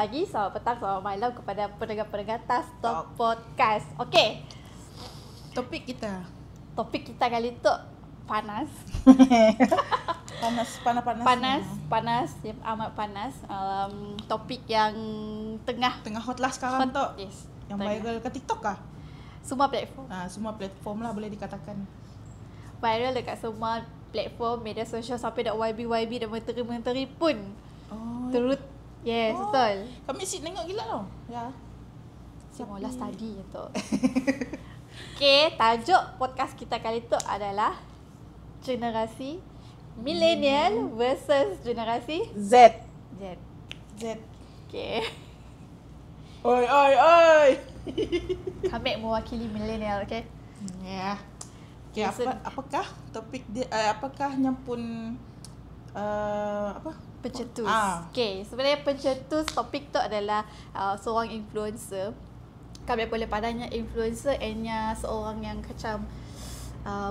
pagi, selamat petang, selamat malam kepada pendengar-pendengar Tas Talk Podcast. Okey. Topik kita kali tu panas. Panas, yang amat panas. Topik yang tengah hot lah sekarang tu. Yes. Yang viral ke TikTok kah? Semua platform. Semua platform lah boleh dikatakan. Viral dekat semua platform media sosial sampai dak YB dan menteri-menteri pun. Turut. Yes, betul. Kami tengok gila tau. Ya. Semualah study je tu. Okay, tajuk podcast kita kali tu adalah generasi millennial versus generasi Z. Okay. Oi. Kami mewakili millennial, okay? Ya. Okay, apakah topik dia, apakah nyampun pencetus. Okay, sebenarnya pencetus topik tu adalah seorang influencer. Kami boleh pandangnya influencer ianya seorang yang macam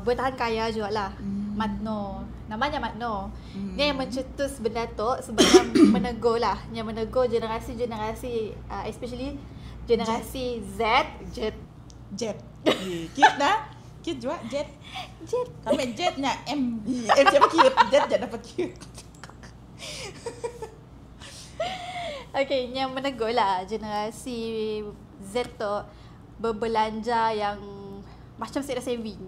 bertahan kaya jugalah. Matno. Namanya Matno. Dia yang mencetus benda tu sebenarnya menegur lah. Yang menegur generasi-generasi especially generasi Z. Cute dah. Cute juga Jet. Kami Jetnya M siapa cute? Jet dapat cute. Okay, yang menegur lah generasi Z tu berbelanja yang macam tidak saving.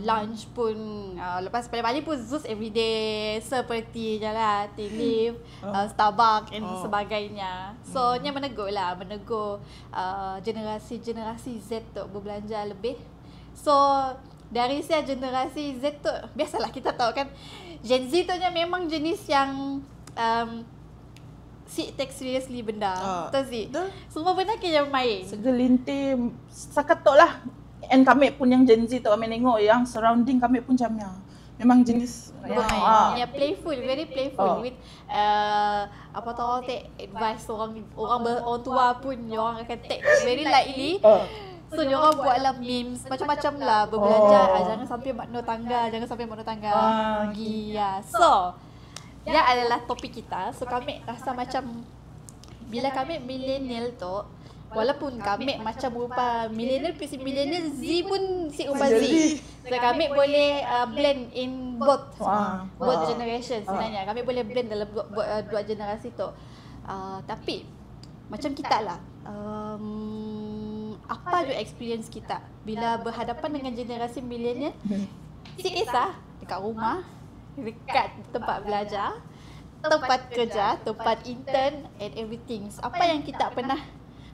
Lunch pun lepas paling-paling pun Zeus everyday seperti je lah tea leaf, Starbucks and sebagainya. So yang menegur generasi Z tu berbelanja lebih. So dari usia generasi Z tu, biasalah kita tahu kan Gen Z tu memang jenis yang take seriously benda. Betul sih. Semua benda kena main. Segelintir sakatok lah. And kami pun yang Gen Z tu kami tengok yang surrounding kami pun macamnya. Memang jenis yang playful, very playful with apa tahu take advice orang tua pun orang akan take very lightly. So diorang buatlah memes macam-macam lah berbelanja. Jangan sampai makna tangga, pergi. So dia adalah topik kita. So kami rasa macam bila kami millennial tu, walaupun kami macam rupa millennial Z pun si rupa Z. So kami boleh blend in both generation sebenarnya. Kami boleh blend dalam dua generasi tu. Tapi macam kita lah. Apa je experience kita bila berhadapan dengan generasi millennial? Si kisah dekat rumah, dekat tempat belajar, tempat kerja, tempat intern and everything. Apa yang kita pernah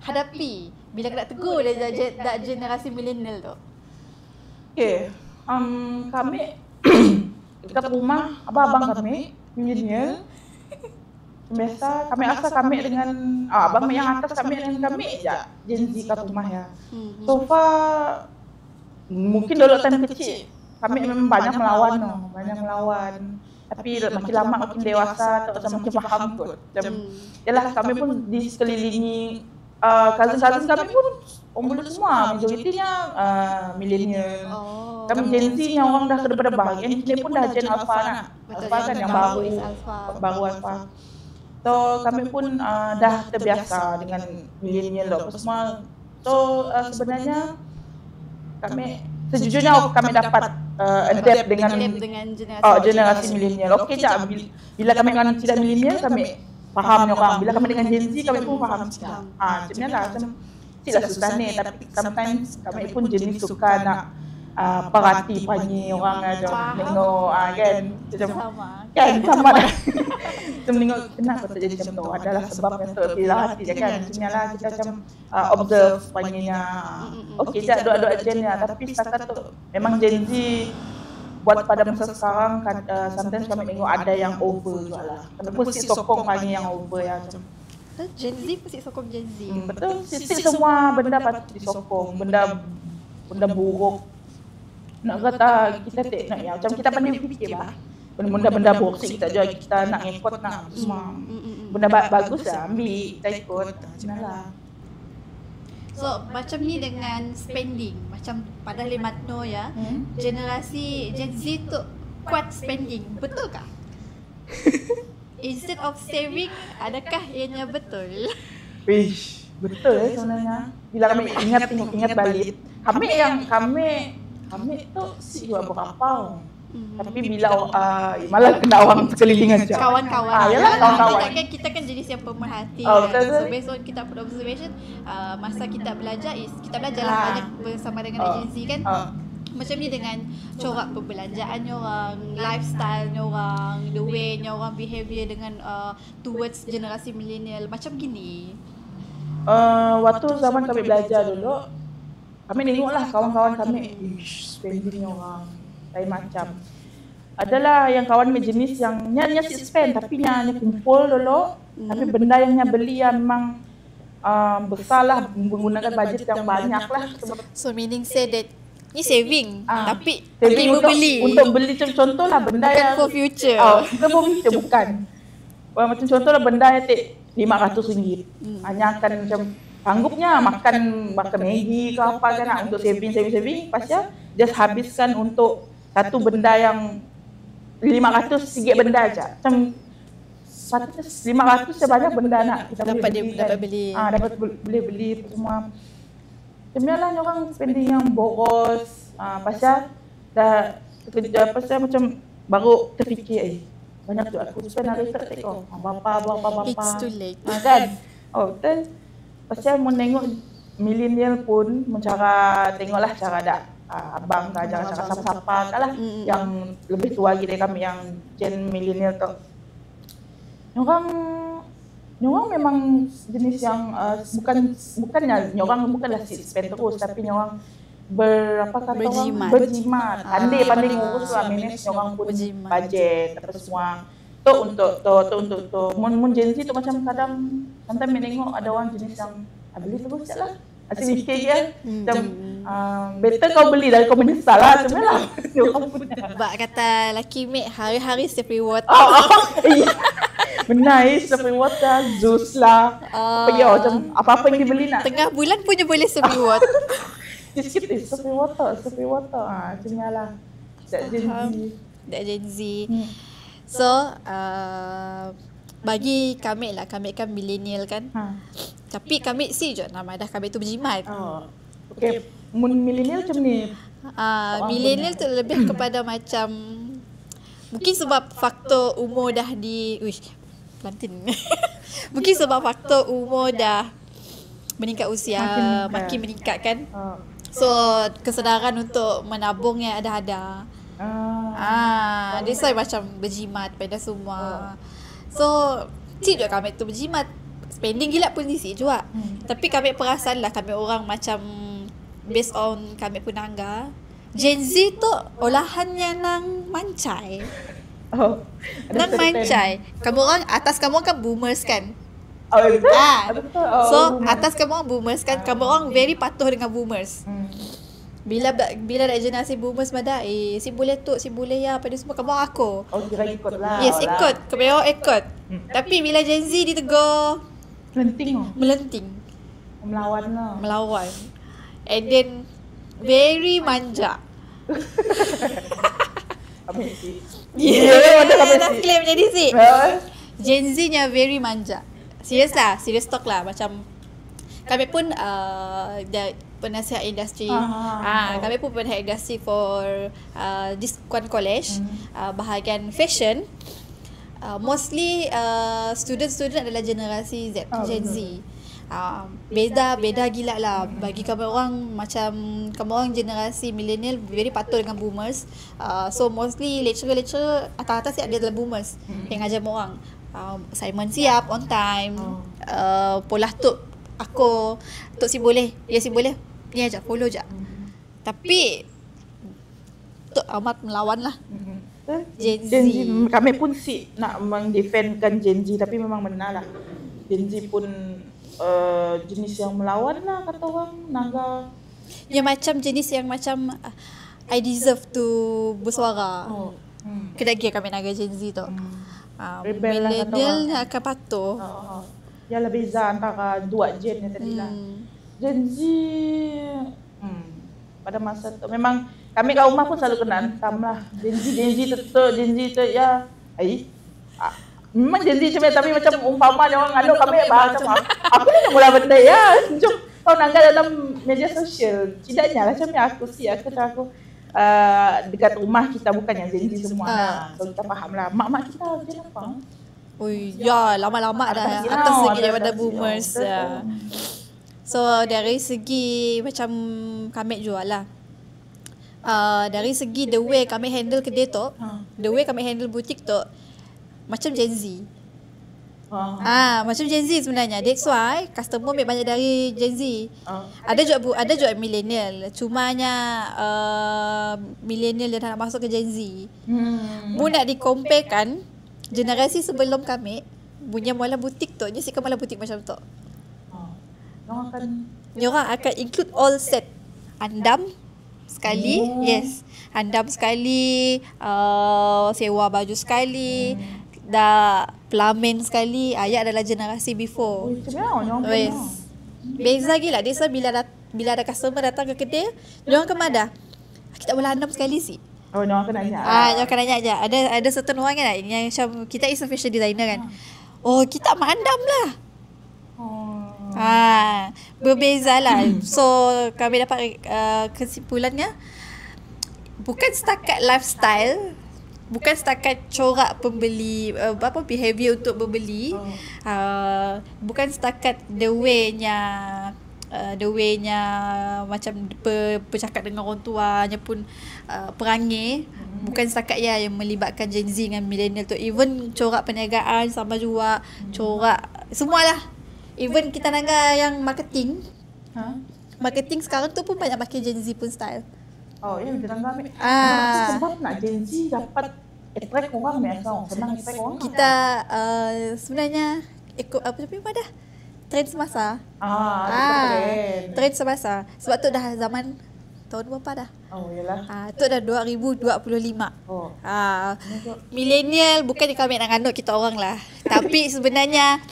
hadapi bila kena tegur dari generasi millennial tu? Okay, kami dekat rumah abang kami millennial. Biasa kami rasa kami dengan abang yang atas kami dengan kami je Gen Z kat rumah ya. So far mungkin dulu time kecil kami memang banyak melawan. Tapi makin lama makin dewasa atau makin faham kot. Yalah kami pun di sekelilingi cousin kami pun umur semua majoritinya millennial. Kami Gen Z yang orang dah daripada bahagian ini pun dah Gen Alpha nak. Alpha kan yang baru Alpha. So kami pun dah terbiasa dengan millennial lah semua. So sebenarnya kami sejujurnya kami dapat adapt dengan generasi millennial. Okey je bila kami dengan tidak millennial kami faham orang. Bila kami dengan Gen Z kami pun faham sikit. Macamnya lah tidak susah ni tapi sometimes kami pun jenis suka nak perhati panyi orang aja tengok kan sama dah. Kita tengok kenapa terjadi macam tu adalah sebab yang terpilah hati dia kan. Macamnya lah kita macam observe panyinya. Okey je dua-dua gennya tapi setakat tu memang Gen Z buat pada masa sekarang kan sometimes kami tengok ada yang over juga lah. Kami pun sokong panyi yang over ya macam Gen Z pun sokong Gen Z. Betul, semua benda patut disokong, benda buruk. Nak kata kita nak ya macam kita pandai fikir bah. Benda-benda buruk kita jual kita nak ikut nak semua. Benda bagus lah ambil kita ikut. Macamlah. So macam ni dengan spending, macam pada Matno ya, generasi Gen Z tu kuat spending, betul kah? instead of saving, adakah ianya betul? Wish, betul sebenarnya. Bila kami ingat balik, kami tu si dua berapa. Tapi bila malah kena orang sekeliling aja. Kawan-kawan. Yalah kawan-kawan. Kita kan jenis yang pemerhati. Betul. So based on kita punya observation, masa kita belajar lah banyak bersama dengan agensi kan. Macam ni dengan corak perbelanjaannya orang, lifestyle-nya orang, the way-nya orang behaviour dengan towards generasi millennial macam gini. Waktu zaman kami belajar dulu, kami tengoklah kawan-kawan kami, spending orang lain macam. Adalah yang kawan jenis yang nya spend tapi nya kumpul dulu, tapi benda yang nya beli yang memang besar lah, menggunakan budget yang banyak lah. So meaning say that ni saving, tapi beli untuk beli contoh lah benda bukan yang for future. Bukan for future, bukan. Macam contoh lah benda yang RM500. Hanya akan macam sanggupnya makan Maggi ke apa kan untuk saving. Pasal just habiskan untuk satu benda yang 500 sikit benda aja. Macam 500 sebanyak benda nak kita dapat beli. Dapat beli semua. Sebenarnya orang spending yang boros. Pasal dah kerja pasal macam baru terfikir banyak tu aku spend hari tak tengok. Bapa. It's too late. Kan? Betul. Pasal mau tengok millennial pun mencara tengoklah cara dak abang ke cara siapa-siapa lah yang lebih tua lagi dari kami yang gen millennial tu. Nyorang memang jenis yang bukannya nyorang bukanlah spend terus tapi nyorang berjimat. Pandai ngurus lah manage nyorang pun budget apa semua. Tu untuk mun Gen Z tu macam kadang sometimes menengok ada orang jenis yang beli terus lah. Asyik mikir kan. Macam better kau beli dan kau menyesal lah macam lah. Bak kata laki mek hari-hari setiap reward. Iya. Benar setiap reward lah, juice lah. Macam apa-apa yang dibeli nak. Tengah bulan punya boleh setiap reward. Sikit setiap reward. Macam ni lah. That Gen Z. So, bagi kami kan millennial kan. Tapi kami je nama dah kami tu berjimat. Okay, millennial macam ni. Millennial tu lebih kepada macam mungkin sebab faktor umur dah pelantin. Mungkin sebab faktor umur dah meningkat usia, makin meningkat kan. So, kesedaran untuk menabung yang ada. That's why macam berjimat pada semua. So, cik juga kami tu berjimat. Spending gila pun isi juga. Tapi kami perasan lah kami orang macam based on kami penangga. Gen Z tu olahannya nang mancai. Nang mancai. Kamu orang atas kamu kan boomers kan? So atas kamu orang boomers kan? Kamu orang very patuh dengan boomers. Bila dah generasi boomers pada si boleh tu, si boleh ya pada semua kamu aku. Kira ikut lah. Yes, ikut. Kamu orang ikut. Tapi bila Gen Z ditegur melenting. Melawan. And then very manja. Dah claim jadi si. Gen Z-nya very manja. Serius talk lah. Macam kami pun penasihat industri. Kami pun penasihat industri for this college, bahagian fashion. Mostly student adalah generasi Z, Gen Z. Beda gila lah. Bagi kami orang macam kami orang generasi millennial very patuh dengan boomers. So mostly lecturer atas-atas dia adalah boomers yang ajar orang. Assignment siap on time. Pola tu aku tok si boleh. Ya si boleh. Ni aja follow je. Tapi tok amat melawan lah. Gen Z. Kami pun nak mendefendkan Gen Z tapi memang benar lah. Gen Z pun jenis yang melawan lah kata orang naga. Yang macam jenis yang macam I deserve to bersuara. Kedagi kami naga Gen Z tu. Millennial lah akan patuh. Yalah beza antara dua gen yang tadi lah. Gen Z pada masa tu memang kami kat rumah pun selalu kena hantam lah. Gen Z tu ya Memang Gen Z macam ni, tapi macam umpama dia orang aduk kami macam apa ni nak mula benda ya. Macam kau nanggal dalam media sosial. Tidaknya lah macam ni aku dekat rumah kita bukan yang Gen Z semua lah. So kita faham lah. Mak-mak kita macam apa? Ui, ya lama-lama dah atas lagi daripada boomers. So dari segi macam kami jual lah. Dari segi the way kami handle kedai tu, the way kami handle butik tu macam Gen Z. Macam Gen Z sebenarnya. That's why customer banyak dari Gen Z. Ada juga millennial. Cumanya millennial dia nak masuk ke Gen Z. Mu nak dikomparekan generasi sebelum kami, punya mula butik tu, ni sikap mula butik macam tu. Diorang akan include all set. Andam sekali, yes. Andam sekali, sewa baju sekali, dah pelamin sekali. Ayat adalah generasi before. Yes. Beza gila. Dia bila ada customer datang ke kedai, diorang ke mana? Kita boleh andam sekali sih. Diorang akan nanya. Diorang akan nanya aja. Ada certain orang kan yang macam kita is a fashion designer kan. Oh, kita mak andam lah. Berbeza lah. So kami dapat kesimpulannya, bukan setakat lifestyle, bukan setakat corak pembeli, behavior untuk membeli, bukan setakat the way-nya macam bercakap dengan orang tuanya pun perangai, bukan setakat yang melibatkan Gen Z dengan millennial tu. Even corak perniagaan sama juga, corak semualah. Even kita nangga yang marketing, marketing sekarang tu pun banyak pakai Gen Z pun style. Kita nangga sebab nak Gen Z dapat attract orang ni, senang attract orang. Kita sebenarnya ikut apa dah trend semasa. Trend semasa. Sebab tu dah zaman tahun berapa dah? Yalah. Tu dah 2025. Millennial bukan kami nak anut kita orang lah. Tapi sebenarnya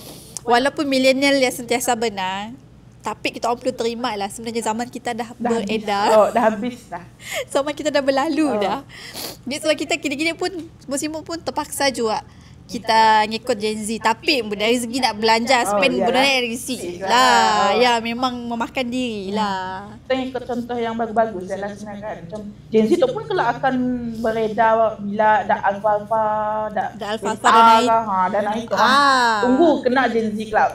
walaupun millennial yang sentiasa benar, tapi kita orang perlu terima lah sebenarnya zaman kita dah beredar. Dah habis dah. Zaman kita dah berlalu dah. Jadi sebab kita gini-gini pun musim pun terpaksa juga kita ngikut Gen Z. Tapi dari segi nak belanja, spend sebenarnya dari sisi lah. Ya, memang memakan diri lah. Kita ngikut contoh yang bagus-bagus lah sebenarnya kan. Macam Gen Z tu pun kalau akan beredar bila dah alfa-alfa, dah naik. Dah naik tu. Tunggu kena Gen Z Club.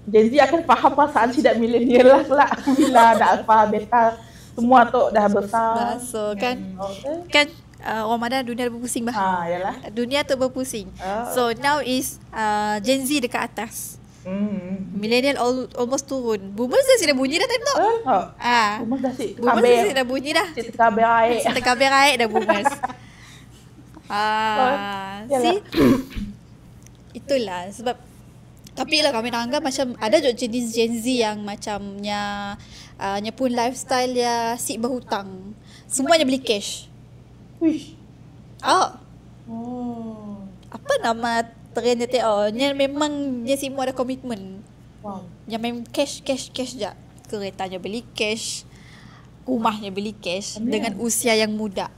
Gen Z akan faham perasaan tidak milenial lah kelak. Bila dah alfa, beta, semua tu dah besar. So kan, Ramadan dunia dah berpusing bah. Yalah. Dunia tu berpusing. So now is Gen Z dekat atas. Millennial almost turun. Boomers dah bunyi dah time tu. Boomers dah Boomers dah bunyi dah. Cerita kabel air dah boomers. See? Itulah sebab. Tapi lah kami nak anggap macam ada juga jenis Gen Z yang macamnya pun lifestyle dia sik berhutang. Semuanya beli cash. Wish. Apa nama trend dia Nya memang dia semua ada komitmen. Yang memang cash je. Keretanya beli cash, rumahnya beli cash dengan usia yang muda.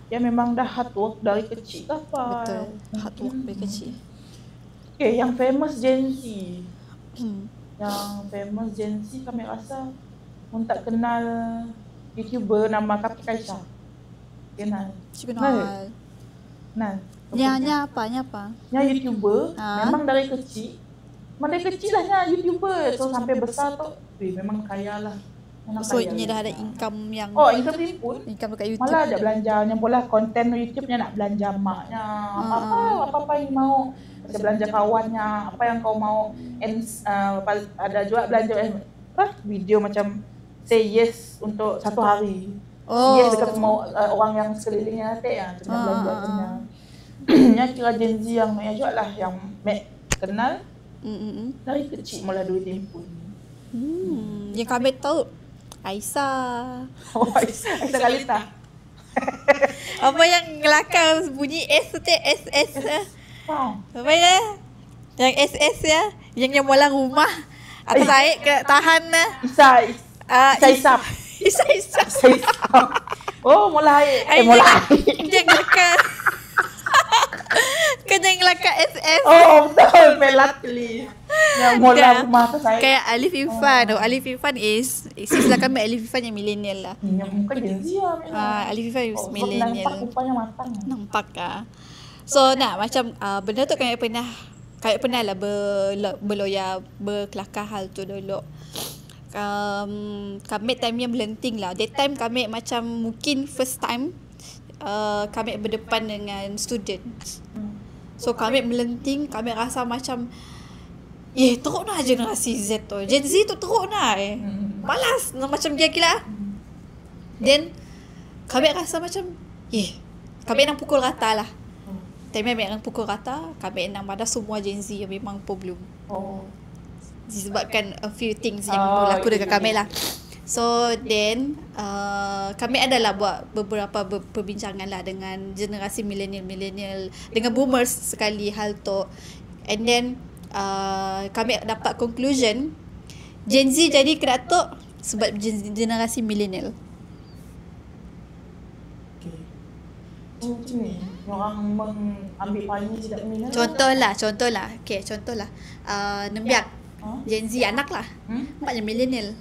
Ya memang dah hard work dari kecil apa. Betul. Hard work dari kecil. Yang famous Gen Z. Yang famous Gen Z kami rasa pun tak kenal YouTuber nama Kaki Kaisha. Kenal. Nya apa? Nya YouTuber. Memang dari kecil. Memang dari kecil lah nya YouTuber. So sampai besar tu memang kaya lah. So ini dah ada income yang income ni pun income dekat YouTube. Malah ada belanja yang bola konten YouTube-nya nak belanja maknya. Apa yang mau macam belanja kawannya, apa yang kau mau. And ada juga belanja video macam say yes untuk 1 hari. Yes dekat mau orang yang sekelilingnya macam belanja. Nya kira Gen Z yang juga lah yang kenal dari kecil mula 2 tahun. Yang kami tahu Aisyah. Aisyah Kalita. Apa yang ngelakar bunyi S tu SS. Apa ya? Yang SS ya, yang mula rumah atas air kena tahan lah. Isa. Oh, mula air. Mula air. Dia ngelakar. Kena yang kelakar SS. Oh betul, Melatli. Yang mula rumah tu saya. Kayak Alif Irfan. Alif Irfan is lah kami Alif Irfan yang millennial lah. Yang muka Gen Z lah. Alif Irfan is millennial. Nampak rupanya matang. Nampak ah. So nak macam benda tu kami pernah lah berloya berkelakar hal tu dulu. Kami time yang melenting lah. That time kami macam mungkin first time kami berdepan dengan students. So kami melenting, kami rasa macam teruk nak generasi Z tu. Gen Z tu teruk nak malas macam dia gila. Then kami rasa macam kami nak pukul rata lah. Time nak pukul rata, kami nak pada semua Gen Z yang memang problem. Disebabkan a few things yang berlaku dekat kami lah. So then kami adalah buat beberapa perbincangan lah dengan generasi millennial dengan boomers sekali hal tu. And then kami dapat conclusion Gen Z jadi keratok sebab generasi millennial. Macam ni orang mengambil pani tidak millennial. Contohlah. Okay, contohlah. Nembiak Gen Z anak lah. Maknanya millennial.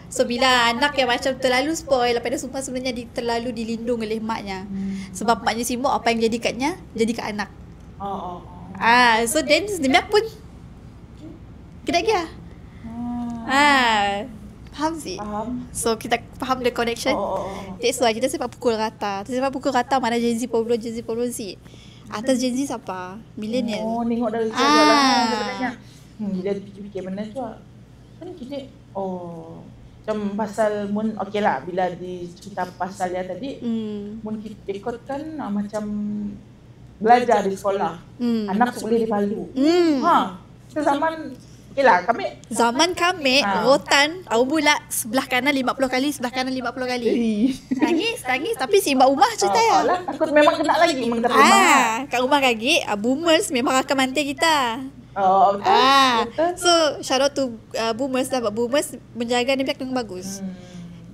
So bila anak yang macam terlalu spoil, lepas tu semua sebenarnya terlalu dilindung oleh maknya. Sebab maknya sibuk apa yang jadi katnya, jadi kat anak. So then dia pun kena dia. Faham sih? Faham. So kita faham the connection. That's why kita sebab pukul rata. Mana Gen Z problem sih. Atas Gen Z siapa? Millennial. Tengok dari soalan sebenarnya. Bila fikir benda tu kan kita macam pasal okey lah bila cerita pasal dia tadi mun kita ikutkan macam belajar di sekolah anak boleh dipalu kita zaman okey lah zaman kami rotan aku pula sebelah kanan 50 kali sebelah kanan 50 kali tangis tapi si mbak rumah cerita ya takut memang kena lagi kat rumah lagi boomers memang akan mantai kita. Betul. So shout out to boomers lah. Boomers menjaga ni dengan bagus.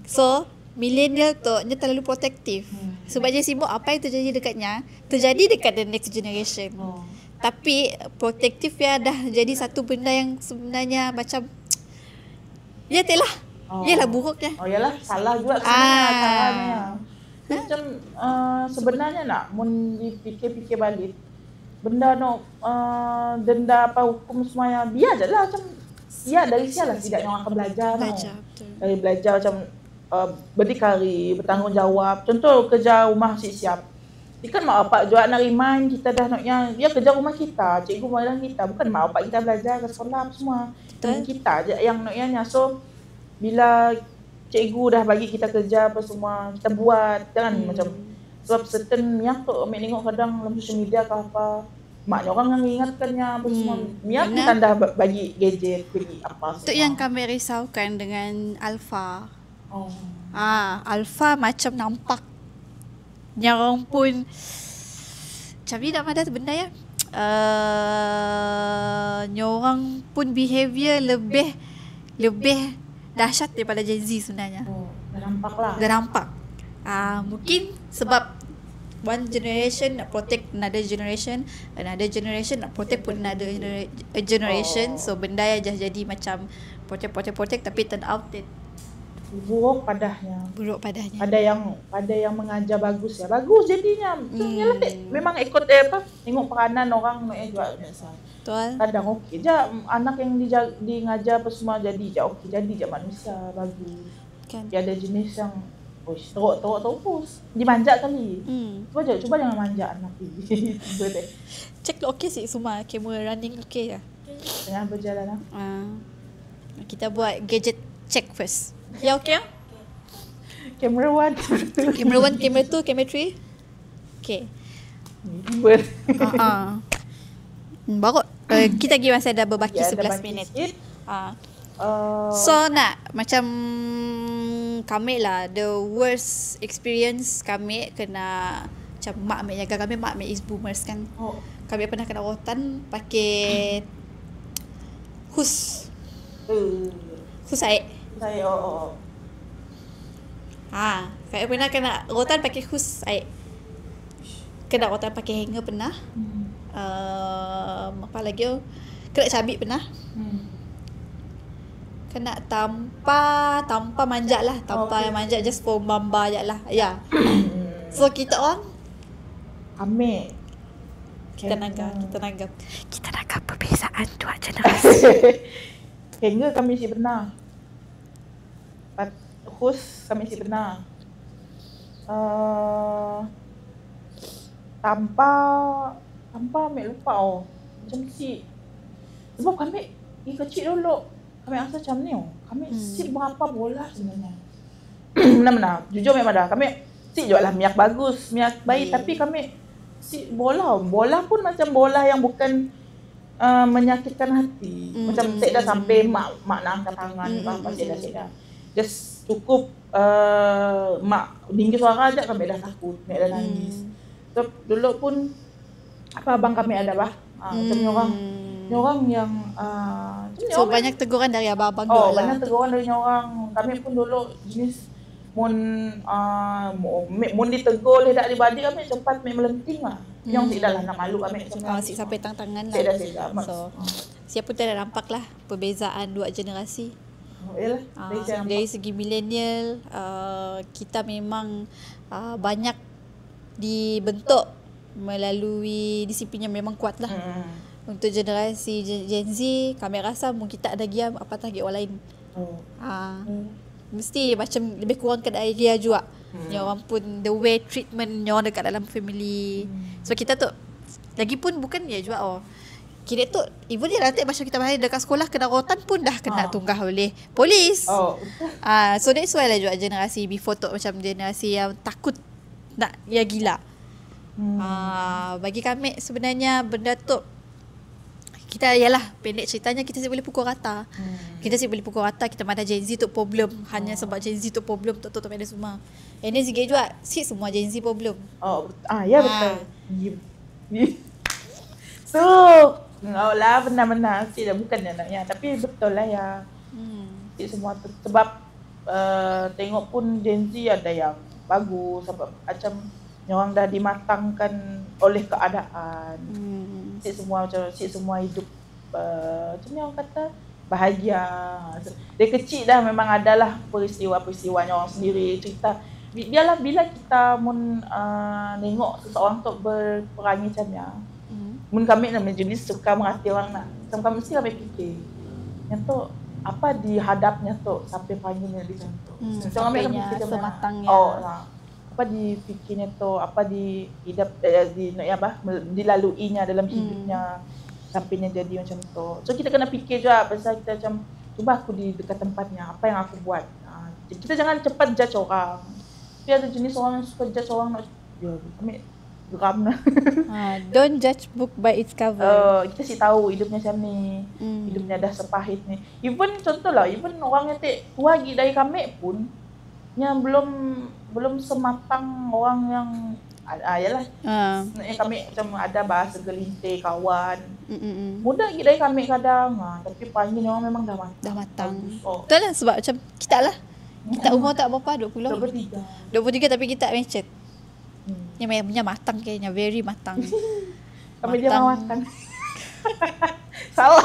So millennial tu dia terlalu protektif. Sebab dia sibuk apa yang terjadi dekatnya terjadi dekat the next generation. Tapi protektif ya dah jadi satu benda yang sebenarnya macam telah ialah buruknya. Yalah salah juga sebenarnya Macam sebenarnya nak mun dipikir-fikir balik benda denda apa hukum semuanya biar je lah macam dari sialah tidaknya orang akan belajar betul. Dari belajar macam berdikari, bertanggungjawab. Contoh kerja rumah siap-siap kan mak bapak juga nak remind kita dah naknya dia kerja rumah kita, cikgu malang kita, bukan mak bapak kita belajar ke sekolah semua. Dan kita je yang naknya. So bila cikgu dah bagi kita kerja apa semua kita buat, jangan macam sebab certain minyak tu ambil tengok kadang dalam social media ke apa maknya orang yang ingatkannya apa semua minyak kan dah bagi gadget bagi apa semua. Itu yang kami risaukan dengan Alpha. Alpha macam nampak yang pun macam ni nak ada benda ya nyorang pun behaviour lebih dahsyat daripada Gen Z sebenarnya. Dah nampak. Mungkin sebab one generation nak protect another generation nak protect pun another generation. So benda yang jadi macam protect tapi turn out buruk padahnya. Ada yang mengajar bagus ya. Bagus jadinya. Yalah memang ikut tengok peranan orang juga biasa. Betul. Kadang okey je anak yang di ngajar apa semua jadi je okey, jadi je manusia bagus. Kan. Dia ada jenis yang teruk dimanja kali. Cuba jangan manja anak ni. Cuba deh. Check okey sih semua kamera running okey ya. Jangan berjalan lah. Kita buat gadget check first. Ya okey? Kamera 1, kamera 2, kamera 3. Okey. Baru kita lagi masih ada berbaki 11 minit. So nak macam kami lah the worst experience kami kena macam mak ambil jaga kami. Mak ambil is boomers kan. Kami pernah kena rotan pakai hus air. Kami pernah kena rotan pakai hus air. Kena rotan pakai hanger pernah. Apa lagi oh? Kena cabik pernah. Kena tanpa manjat lah. Tanpa yang manjat, just for mamba je lah. Ya. So kita orang Ambil. Kita naga perbezaan dua generasi. Hingga kami si benar. Host kami si benar. Tanpa ambil lupa macam si. Sebab kami kecil dulu. Kami rasa macam ni Kami si berapa bola sebenarnya. Benar-benar. Jujur memang dah. Kami si jual lah miak bagus, miak baik. Tapi kami si bola pun macam bola yang bukan menyakitkan hati. Macam saya dah sampai mak nak angkat tangan apa saya dah. Just cukup mak tinggi suara aja kami dah takut, kami dah nangis. So dulu pun apa abang kami ada macam orang yang so banyak teguran dari abang-abang lah. Banyak teguran dari orang. Kami pun dulu jenis mun ditegur oleh dak adik kami cepat melenting lah. Yang tidak lah nak malu kami macam si sampai tangan lah. So siapa pun dah nampak lah perbezaan dua generasi. Yalah, dari segi milenial kita memang banyak dibentuk melalui disiplin yang memang kuat lah. Untuk generasi Gen Z, kami rasa mungkin kita ada giam apa target orang lain. Mesti macam lebih kurang ke idea juga. Yang orang pun the way treatment yang dekat dalam family. So kita tu lagipun bukan ya juga kira tu even dia nanti macam kita bahas dekat sekolah kena rotan pun dah kena tunggah oleh polis. So that's why lah juga generasi before tu macam generasi yang takut nak ya gila. Bagi kami sebenarnya benda tu kita ialah pendek ceritanya kita boleh pukul rata. Kita boleh pukul rata kita mana Gen Z tu problem hanya sebab Gen Z tu problem tu ada semua. Ini sikit juga semua Gen Z problem. Ya betul. So lah benar-benar dah bukannya naknya tapi betul lah ya. Semua tu sebab tengok pun Gen Z ada yang bagus sebab macam orang dah dimatangkan oleh keadaan. Semua hidup macam ni orang kata bahagia. Dari kecil dah memang adalah peristiwa-peristiwa orang sendiri cerita. Biarlah bila kita tengok seseorang tu berperangai macam ni. Mun kami namanya jenis suka merhati orang nak. Macam kami mesti kami fikir. Yang tu apa di hadapnya tu sampai panggilnya dia macam tu. Macam kami fikir sematangnya. Apa difikirnya tu, apa di hidup dilaluinya dalam hidupnya sampainya jadi macam tu. So kita kena fikir juga pasal kita macam cuba aku di dekat tempatnya, apa yang aku buat. Kita jangan cepat judge orang. Tapi ada jenis orang yang suka judge orang nak kami geram lah. Don't judge book by its cover. Kita sih tahu hidupnya macam ni. Hidupnya dah sepahit ni. Even contohlah, even orang yang tua lagi dari kami pun yang belum sematang orang yang yalah. Kami macam ada bahasa gelintir kawan. Muda lagi dari kami kadang. Tapi panggil orang memang dah matang. Betul lah sebab macam kita lah. Kita umur tak berapa 23 tapi kita mature. Yang punya matang kayaknya, very matang. Kami dia matang. Salah.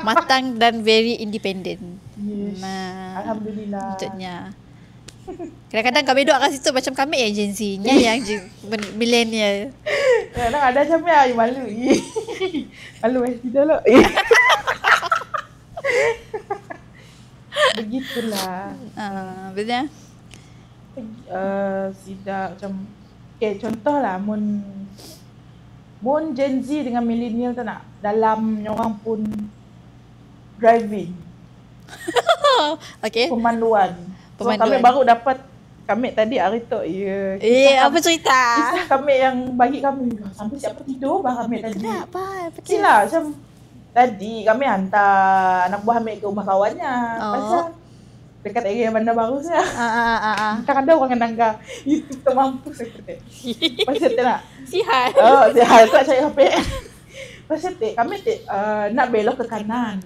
Matang dan very independent. Yes. Alhamdulillah. Maksudnya kadang-kadang kami duduk kat situ macam kami yang Gen Z-nya yang millennial. Kadang ada macam ni, malu. Malu tidak lah. Begitulah. Betul. Tidak macam contohlah mun Gen Z dengan millennial tu nak dalam orang pun driving. Pemanduan. So kami baru dapat kami tadi hari tu apa cerita? Kisah kami yang bagi kami sampai siapa tidur kami tadi. Kenapa? Sila macam tadi kami hantar anak buah kami ke rumah kawannya. Pasal dekat area Bandar Baru saya. Kadang ada orang yang nangga. Itu termampus saya kata. Pasal tak nak. Sihat. Sihat tak cari HP. Pasal kami nak belok ke kanan.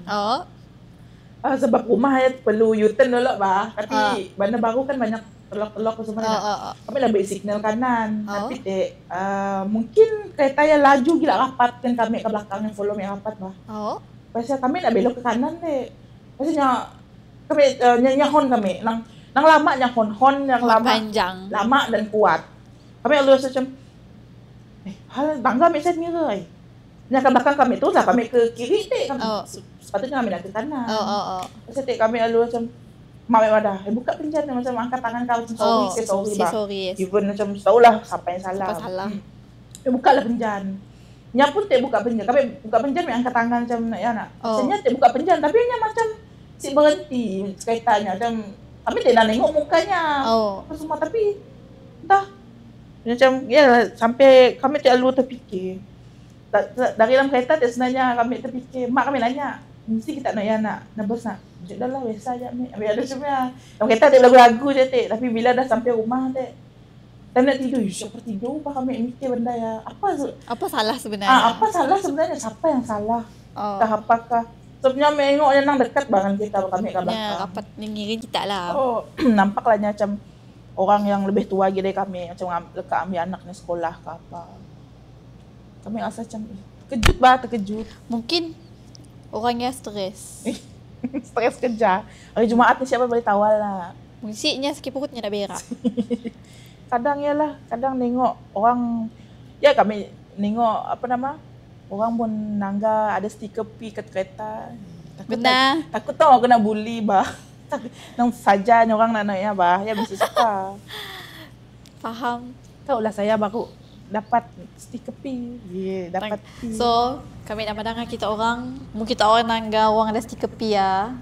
Sebab rumah perlu U-turn dulu Tapi Bandar Baru kan banyak telok-telok ke semua. Oh. Kami dah beri signal kanan. Oh. Tapi mungkin kereta yang laju gila rapat kan kami ke belakang yang follow yang rapat bah. Oh. Pasal kami nak belok ke kanan dek. Pasal kami nyahon kami. Nang lama nyahon yang lama. Panjang. Lama dan kuat. Kami lalu rasa macam hal bangga mek saya mirror ai. Yang ke belakang kami tu lah kami ke kiri dek kami. Sepatutnya kami nak ke kanan. Pasal dek kami lalu macam Mak wadah, buka penjara macam angkat tangan kau macam sorry bah. Yes. Even macam tahulah siapa yang salah. Apa salah. Buka lah penjara. Nya pun tak buka penjara. Kami buka penjara mek angkat tangan macam nak ya nak. Maksudnya tak buka penjara tapi nya macam si berhenti ceritanya macam kami tak nak tengok mukanya. Semua tapi entah macam ya sampai kami tak lalu terfikir. Dari dalam kereta sebenarnya kami terfikir, mak kami nanya, mesti kita nak ya nak nervous nak. Dah lah biasa je ni. Habis ada cuma dalam kereta ada lagu-lagu je tek. Tapi bila dah sampai rumah tek, tak nak tidur. Siapa tidur apa kami mikir benda ya. Apa salah sebenarnya? Apa salah sebenarnya? Siapa yang salah? Entah apakah. Sebenarnya mengok yang nang dekat barang kita kami kat belakang. Ya, rapat ngiring kita lah. Nampaklah macam orang yang lebih tua lagi dari kami. Macam lekat ambil anaknya sekolah ke apa. Kami rasa macam terkejut. Mungkin orangnya stres. Stres kerja. Hari Jumaat ni siapa boleh tawal lah. Musiknya sakit perutnya dah berak. Kadang tengok orang, ya kami tengok orang pun nangga ada stiker P kat kereta. Takut tau kena bully bah. Nang saja orang nak ya bah, ya mesti suka. Faham. Tahulah saya baru dapat stiker P. Dapat P. So, kami nak pandangan kita orang, mungkin kita orang nangga orang ada stiker P ya.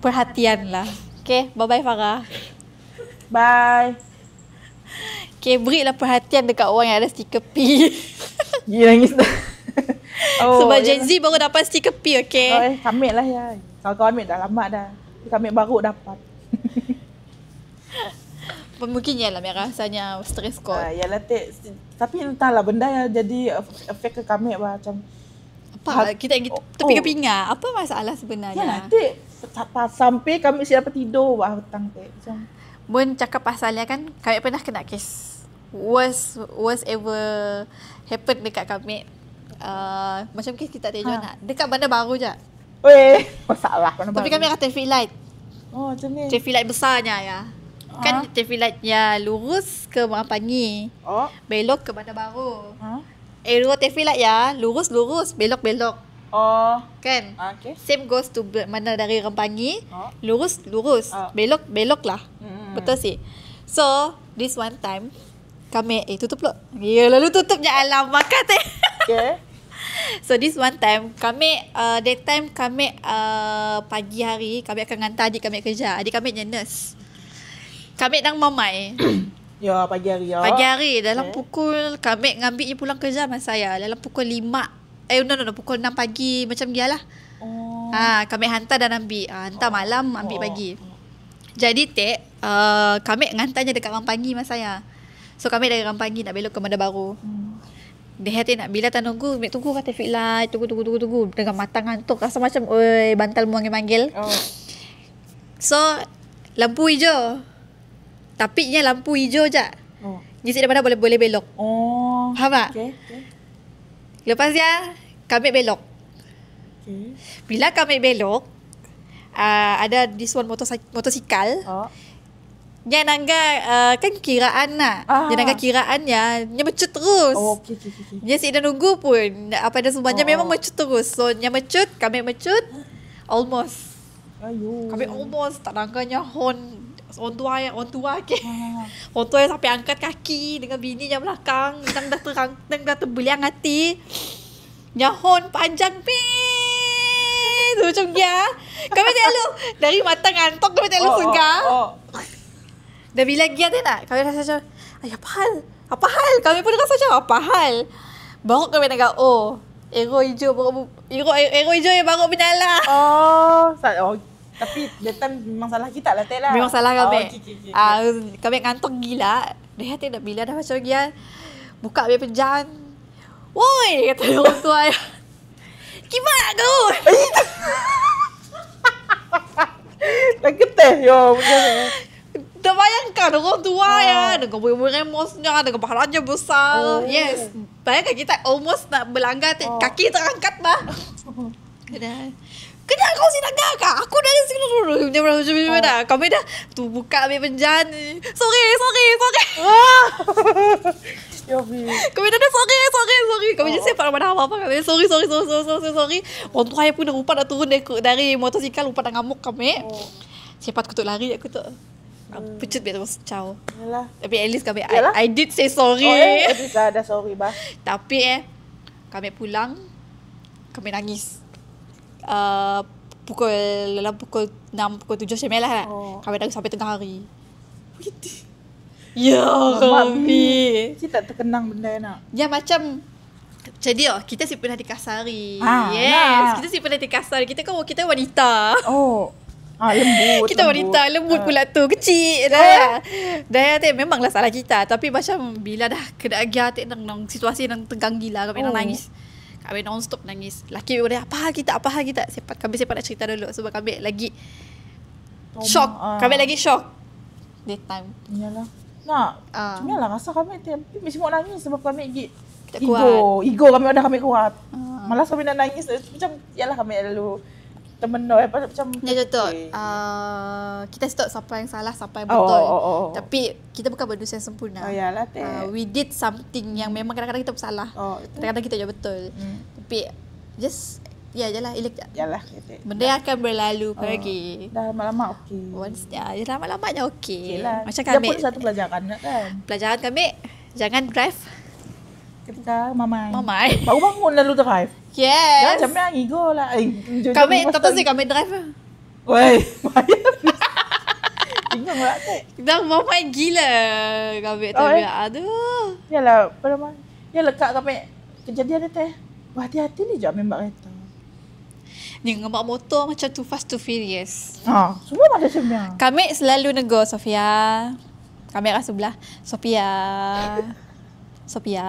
Perhatian lah. Okay, bye-bye Farah. Bye. Okay, berilah perhatian dekat orang yang ada stiker P. Nangis dah. Sebab Gen Z baru dapat stiker P, okay? Kami lah ya. Kawan-kawan kami dah lama dah. Kami baru dapat. Mungkin yalah rasanya stres kot. Yalah tapi entahlah benda yang jadi efek ke kami macam apa kita terpinga-pinga apa masalah sebenarnya. Ya sampai kami siapa tidur hutang macam mun cakap pasalnya kan kami pernah kena kes worst ever happen dekat kami. Macam kes kita tak tahu nak dekat bandar baru je. Masalah bandar baru. Tapi kami akan traffic light. Macam ni. Traffic light besarnya ya. Kan traffic lightnya lurus ke Merapangi. Belok ke Bandar Baru. Arrow traffic light ya, lurus, belok. Kan? Okay. Same goes to mana dari Rempangi, lurus, belok lah. Betul sih. So, this one time kami tutup lo. Ya, lalu tutupnya alam makan teh. Okay. So this one time kami that time kami pagi hari kami akan hantar adik kami kerja. Adik kami nurse. Kami nang mamai. Ya, pagi hari ya. Pagi hari dalam pukul kami ngambil pulang kerja masa saya dalam pukul 5. Pukul 6 pagi macam gialah. Kami hantar dan ambil. Hantar malam, ambil pagi. Jadi kami ngantarnya dekat Rampangi masa saya. So kami dari Rampangi nak belok ke Bandar Baru. Dia nak bila tak tunggu kat traffic light, tunggu dengan mata ngantuk rasa macam bantal manggil. So lampu hijau. Tapi nya lampu hijau je. Jadi daripada boleh belok. Faham tak? Okay. Lepas ya, kami belok. Okay. Bila kami belok, ada this one motosikal. Dia nangga kan kiraan nak. Dia nangga kiraannya, dia mecut terus. Okay. Dia si dah nunggu pun. Apa ada semuanya memang mecut terus. So, dia mecut, kami mecut. Almost. Kami almost tak nangkanya on tua ke. On tua sampai angkat kaki dengan bini yang belakang. Nang dah terbeliang hati. Nyahon panjang tu macam dia. Kami tak lalu dari mata ngantok kami tak lalu segar. Dah bila dia tu nak kami rasa macam apa hal? Kami pun rasa macam apa hal? Baru kami nak arrow hijau yang baru menyala. Tapi that time memang salah kita lah Tek lah. Memang salah kami. Okay. Kami ngantuk gila. Dia dah bila dah macam dia buka dia penjang. Woi, kata orang tua. Gimana kau? Tak geteh yo. Dah bayangkan orang tua ya, dengan beremosnya, dengan bahalanya besar. Yes. Bayangkan kita almost nak berlanggar, kaki terangkat bah. Kenapa kau sini agak? Aku dari sini dulu. Kami dah tu buka ambil penjan. Sorry. Kami dah sorry. Kami just sempat mana apa. Kami sorry. Orang tua pun dah lupa dah turun dari motosikal, lupa dah ngamuk kami. Cepat aku tu lari aku tu. Pecut biar terus caw. Yalah. Tapi at least kami I did say sorry. At least dah sorry bah. Tapi kami pulang, kami nangis. Pukul 6, pukul 7 macam lah. Kami nangis sampai tengah hari. Ya kami. Si tak terkenang benda nak. Ya macam jadi kita si pernah dikasari. Kita si pernah dikasari. Kita wanita. Lembut. Kita wanita lembut pula tu, kecil dah. Dah memanglah salah kita, tapi macam bila dah kena agak nang situasi nang tegang gila kami nang nangis. Kami non stop nangis. Laki dia apa hal kita? Kami nak cerita dulu sebab kami lagi shock. Kami lagi shock. That time. Iyalah. Cuma lah rasa kami mesti mau nangis sebab kami ego kami kuat. Malas kami nak nangis macam yalah kami lalu temen macam betul. Kita stop siapa yang salah, siapa yang betul. Tapi kita bukan manusia yang sempurna. Yalah we did something yang memang kadang-kadang kita bersalah. Kadang-kadang kita je betul. Tapi just jelah elok. Yalah benda akan berlalu pergi. Dah lama-lama okey. Once lama-lamanya okey. Macam kami pun satu pelajaran kan. Pelajaran kami jangan drive ketika mamai. Baru bangun lalu drive. Yes. Jangan macam ego lah. Kami tak tahu kami drive. Woi, bingung lah tu. Dah mamai gila kami tapi aduh. Yalah, kak kami kejadian dia teh. Hati-hati ni je ambil kereta. Ni ngempak motor macam Too Fast Too Furious. Semua ada macamnya. Kami selalu negur Sofia. Kamera sebelah. Sofia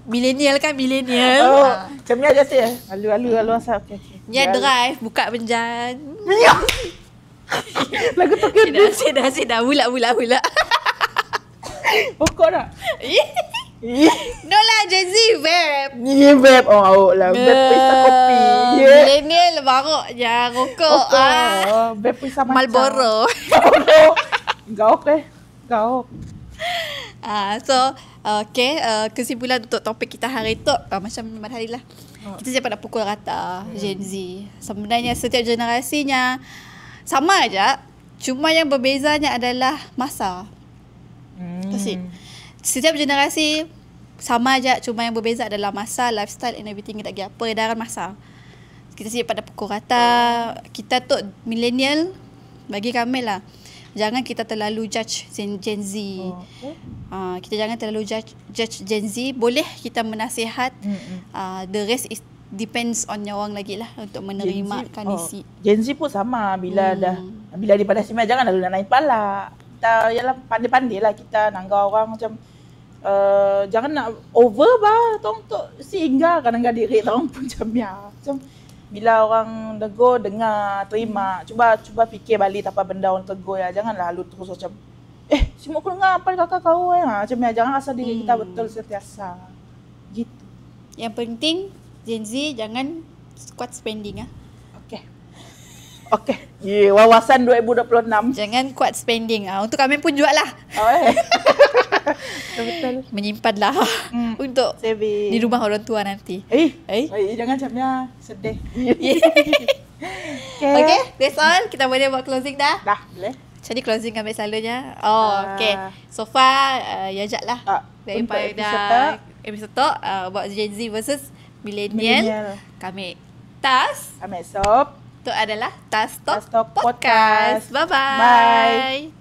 milenial kan Macam ni aja sih. Lalu asal okey. Dia drive buka penjan. Lagu tu kan. Dah hula. Pokok tak? No lah, Gen Z vape. Ni vape. Lah vape pesta kopi. Milenial baru je rokok. Vape pesta macam Marlboro. Gaop. Kesimpulan untuk topik kita hari tu macam hari lah. Kita siapa nak pukul rata Gen Z. Sebenarnya setiap generasinya sama aja, cuma yang berbezanya adalah masa. Setiap generasi sama aja, cuma yang berbeza adalah masa, lifestyle and everything tak kira peredaran masa. Kita siap pada pukul rata. Kita tu millennial, bagi kami lah, jangan kita terlalu judge Gen Z. Kita jangan terlalu judge Gen Z. Boleh kita menasihat. The rest is depends on orang lagi lah untuk menerima kondisi. Gen Z pun sama. Bila daripada sini jangan lalu nak naik pala. Kita yalah pandai-pandai lah kita nanggau orang macam jangan nak over bah. Tong tu sehingga kadang-kadang diri orang pun macam macam bila orang tegur, dengar, terima. Cuba fikir balik apa benda orang tegur ya. Janganlah lalu terus macam semua aku dengar apa kakak kau macam jangan rasa diri kita betul sentiasa. Gitu. Yang penting Gen Z jangan kuat spending Okey. Wawasan 2026. Jangan kuat spending untuk kami pun jual lah. Betul. Menyimpanlah untuk saving di rumah orang tua nanti. Jangan macamnya sedih. Okay, that's all. Kita boleh buat closing dah. Dah, boleh. Jadi closing kami selalunya. Okay. So far, Yajak lah. Daripada episode tu, buat Gen Z versus Millennial. Kami Tas. Kami Sop. Itu adalah Tas Talk Talk Podcast. Podcast. Bye-bye. Bye.